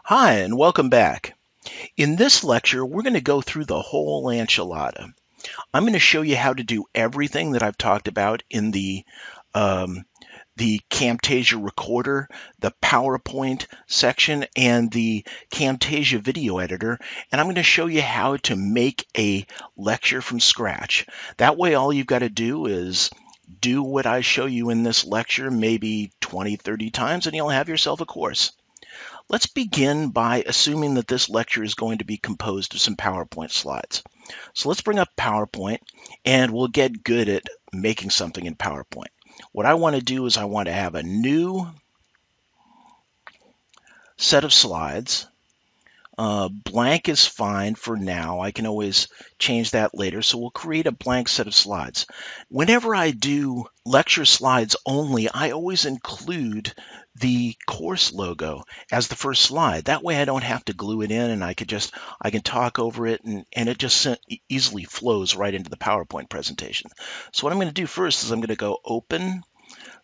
Hi, and welcome back. In this lecture, we're going to go through the whole enchilada. I'm going to show you how to do everything that I've talked about in the Camtasia recorder, the PowerPoint section, and the Camtasia video editor, and I'm going to show you how to make a lecture from scratch. That way, all you've got to do is do what I show you in this lecture maybe 20, 30 times, and you'll have yourself a course. Let's begin by assuming that this lecture is going to be composed of some PowerPoint slides. So let's bring up PowerPoint and we'll get good at making something in PowerPoint. What I want to do is I want to have a new set of slides. Blank is fine for now. I can always change that later. So we'll create a blank set of slides. Whenever I do lecture slides only, I always include the course logo as the first slide. That way I don't have to glue it in, and I can talk over it, and it just easily flows right into the PowerPoint presentation. So what I'm going to do first is I'm going to go open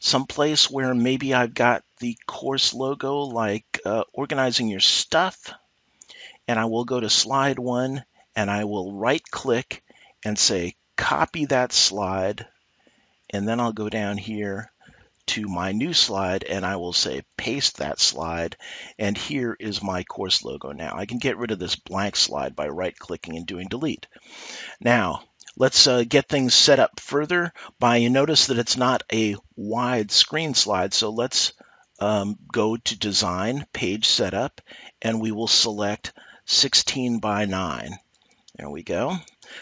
someplace where maybe I've got the course logo, like organizing your stuff. And I will go to slide 1 and I will right click and say copy that slide, and then I'll go down here to my new slide and I will say paste that slide, and here is my course logo. Now I can get rid of this blank slide by right clicking and doing delete. Now let's get things set up further by, you notice that it's not a wide screen slide, so let's go to design, page setup, and we will select 16 by 9. There we go.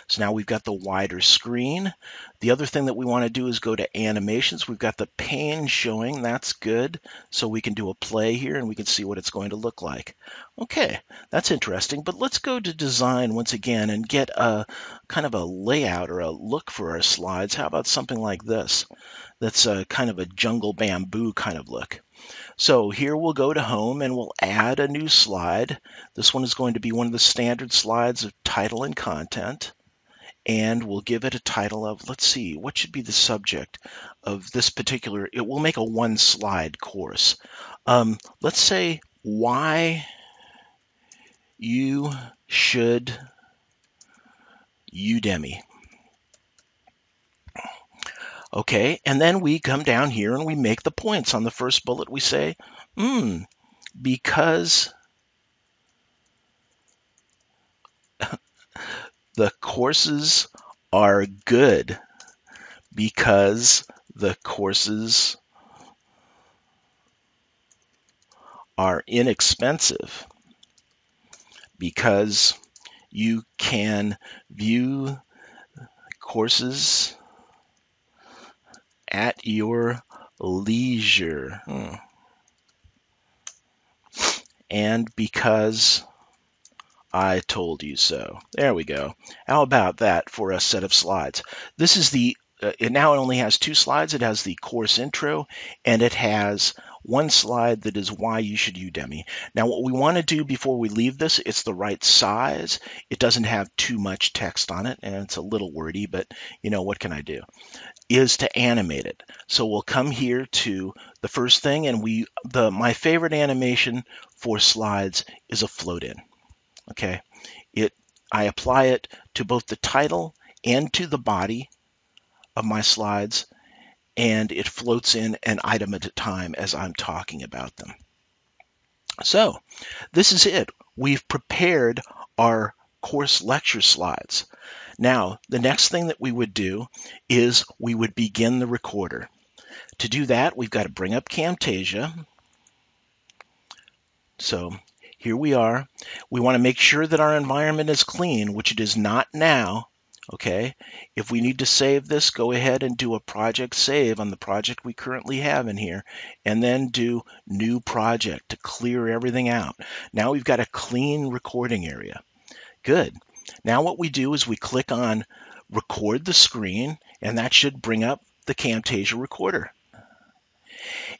So now we've got the wider screen. The other thing that we want to do is go to animations. We've got the pane showing. That's good. So we can do a play here and we can see what it's going to look like. Okay, that's interesting. But let's go to design once again and get a kind of a layout or a look for our slides. How about something like this? That's a kind of a jungle bamboo kind of look. So here we'll go to home and we'll add a new slide. This one is going to be one of the standard slides of title and content. And we'll give it a title of, let's see, what should be the subject of this particular, it will make a one slide course. Let's say why you should Udemy. Okay, and then we come down here and we make the points. On the first bullet we say, because the courses are good, because the courses are inexpensive, because you can view courses at your leisure, and because I told you so. There we go. How about that for a set of slides? This is the, it only has 2 slides. It has the course intro and it has one slide that is why you should Udemy. Now what we want to do before we leave this, it's the right size. It doesn't have too much text on it and it's a little wordy, but you know, what can I do? Is to animate it. So we'll come here to the first thing, and my favorite animation for slides is a float in. Okay, I apply it to both the title and to the body of my slides, and it floats in an item at a time as I'm talking about them. So this is it. We've prepared our course lecture slides. Now, the next thing that we would do is we would begin the recorder. To do that, we've got to bring up Camtasia. So here we are. We want to make sure that our environment is clean, which it is not now. Okay, if we need to save this, go ahead and do a project save on the project we currently have in here, and then do new project to clear everything out. Now we've got a clean recording area. Good. Now what we do is we click on record the screen, and that should bring up the Camtasia recorder.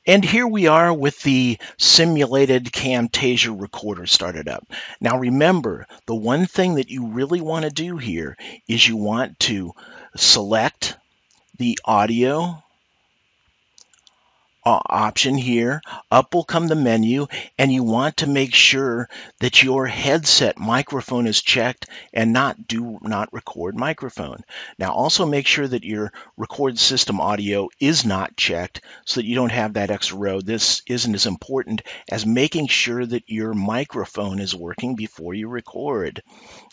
And here we are with the simulated Camtasia recorder started up. Now remember, the one thing that you really want to do here is you want to select the audio option here. Up will come the menu, and you want to make sure that your headset microphone is checked and do not record microphone. Now also make sure that your record system audio is not checked so that you don't have that extra row. This isn't as important as making sure that your microphone is working before you record.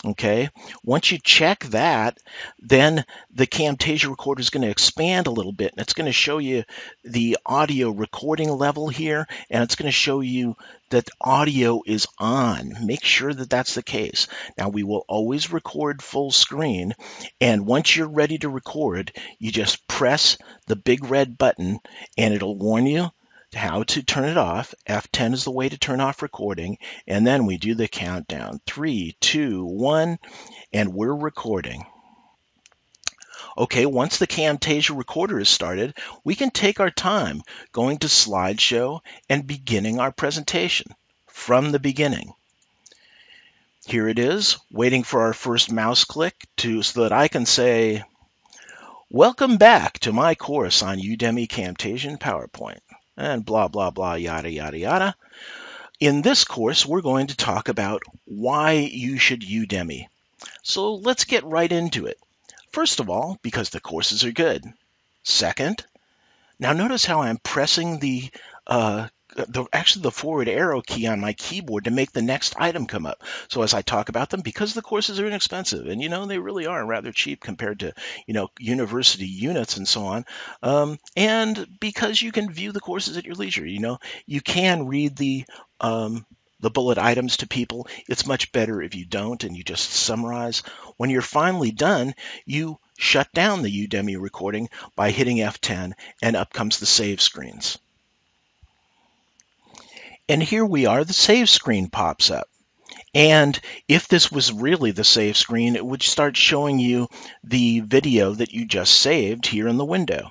Okay, once you check that, then the Camtasia recorder is going to expand a little bit, and it's going to show you the audio recording level here, and it's going to show you that audio is on. Make sure that that's the case. Now, we will always record full screen, and once you're ready to record, you just press the big red button, and it'll warn you how to turn it off. F10 is the way to turn off recording, and then we do the countdown. 3, 2, 1, and we're recording. Okay, once the Camtasia recorder is started, we can take our time going to slideshow and beginning our presentation from the beginning. Here it is, waiting for our first mouse click so that I can say, "Welcome back to my course on Udemy Camtasia and PowerPoint," and blah, blah, blah, yada, yada, yada. In this course, we're going to talk about why you should Udemy. So let's get right into it. First of all, because the courses are good. Second, now notice how I'm pressing the forward arrow key on my keyboard to make the next item come up. So as I talk about them, because the courses are inexpensive, and they really are rather cheap compared to university units and so on, and because you can view the courses at your leisure, you can read the bullet items to people. It's much better if you don't and you just summarize. When you're finally done, you shut down the Udemy recording by hitting F10, and up comes the save screens. And here we are, the save screen pops up. And if this was really the save screen, it would start showing you the video that you just saved here in the window.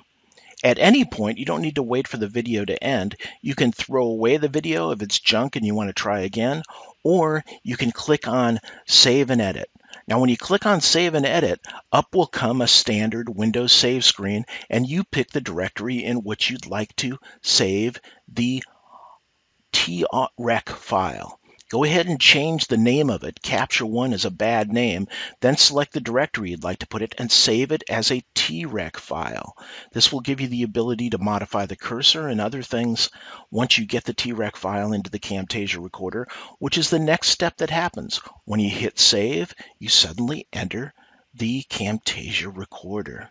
At any point, you don't need to wait for the video to end. You can throw away the video if it's junk and you want to try again, or you can click on Save and Edit. Now, when you click on Save and Edit, up will come a standard Windows save screen, and you pick the directory in which you'd like to save the TREC file. Go ahead and change the name of it. Capture One is a bad name. Then select the directory you'd like to put it and save it as a TREC file. This will give you the ability to modify the cursor and other things once you get the TREC file into the Camtasia recorder, which is the next step that happens. When you hit save, you suddenly enter the Camtasia recorder.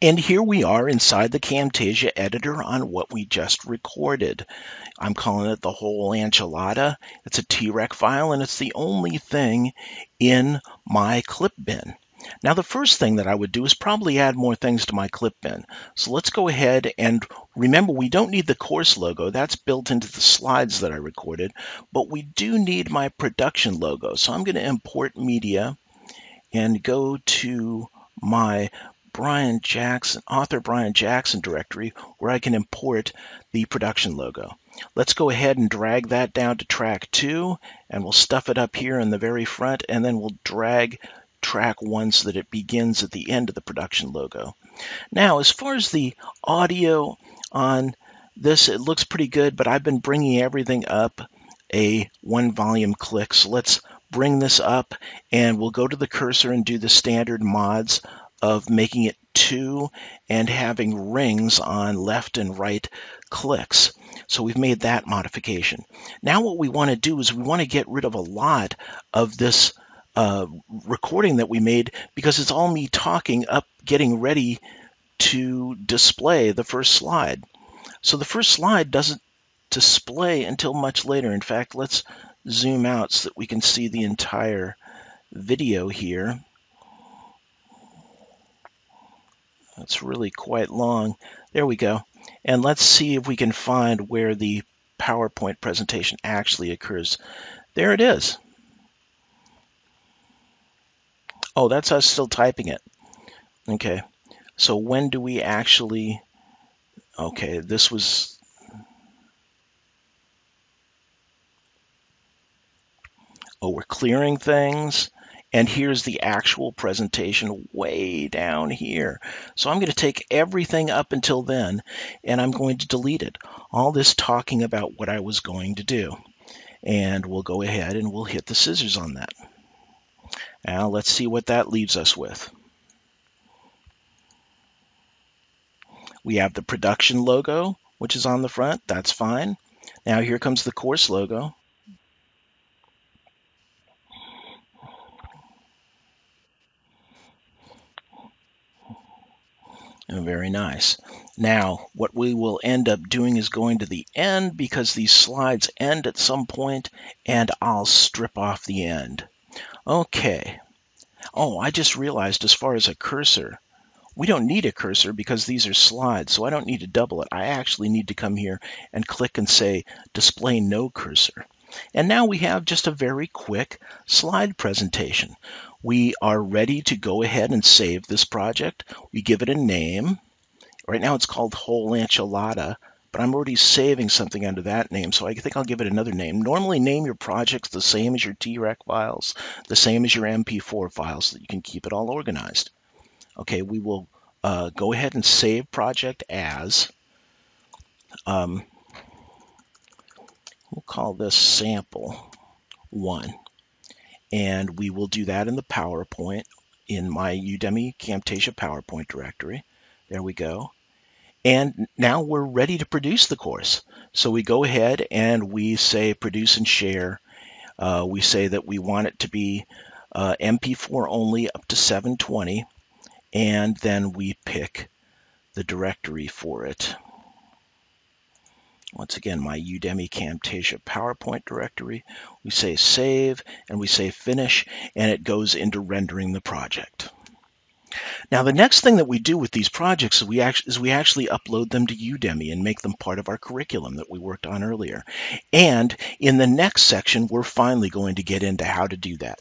And here we are inside the Camtasia editor on what we just recorded. I'm calling it the Whole Enchilada. It's a TREC file, and it's the only thing in my clip bin. Now, the first thing that I would do is probably add more things to my clip bin. So let's go ahead and remember, we don't need the course logo. That's built into the slides that I recorded, but we do need my production logo. So I'm going to import media and go to my author Brian Jackson directory where I can import the production logo. Let's go ahead and drag that down to track 2, and we'll stuff it up here in the very front, and then we'll drag track 1 so that it begins at the end of the production logo. Now, as far as the audio on this, it looks pretty good, but I've been bringing everything up a 1 volume click. So let's bring this up, and we'll go to the cursor and do the standard mods of making it 2 and having rings on left and right clicks. So we've made that modification. Now what we want to do is we want to get rid of a lot of this recording that we made, because it's all me talking up, getting ready to display the first slide. So the first slide doesn't display until much later. In fact, let's zoom out so that we can see the entire video here. It's really quite long. There we go. And let's see if we can find where the PowerPoint presentation actually occurs. There it is. Oh, that's us still typing it. Okay. So when do we actually... Okay, this was... Oh, we're clearing things. And here's the actual presentation way down here. So I'm going to take everything up until then, and I'm going to delete it. All this talking about what I was going to do. And we'll go ahead and we'll hit the scissors on that. Now let's see what that leaves us with. We have the production logo, which is on the front. That's fine. Now here comes the course logo. Very nice. Now, what we will end up doing is going to the end because these slides end at some point, and I'll strip off the end. Okay. Oh, I just realized as far as a cursor, we don't need a cursor because these are slides, so I don't need to double it. I actually need to come here and click and say display no cursor. And now we have just a very quick slide presentation. We are ready to go ahead and save this project. We give it a name. Right now it's called Whole Enchilada, but I'm already saving something under that name, so I think I'll give it another name. Normally name your projects the same as your TREC files, the same as your MP4 files, so that you can keep it all organized. Okay, we will go ahead and save project as, we'll call this sample 1. And we will do that in the PowerPoint, in my Udemy Camtasia PowerPoint directory. There we go. And now we're ready to produce the course. So we go ahead and we say produce and share. We say that we want it to be MP4 only up to 720. And then we pick the directory for it. Once again, my Udemy Camtasia PowerPoint directory. We say save and we say finish, and it goes into rendering the project. Now, the next thing that we do with these projects is we actually upload them to Udemy and make them part of our curriculum that we worked on earlier. And in the next section, we're finally going to get into how to do that.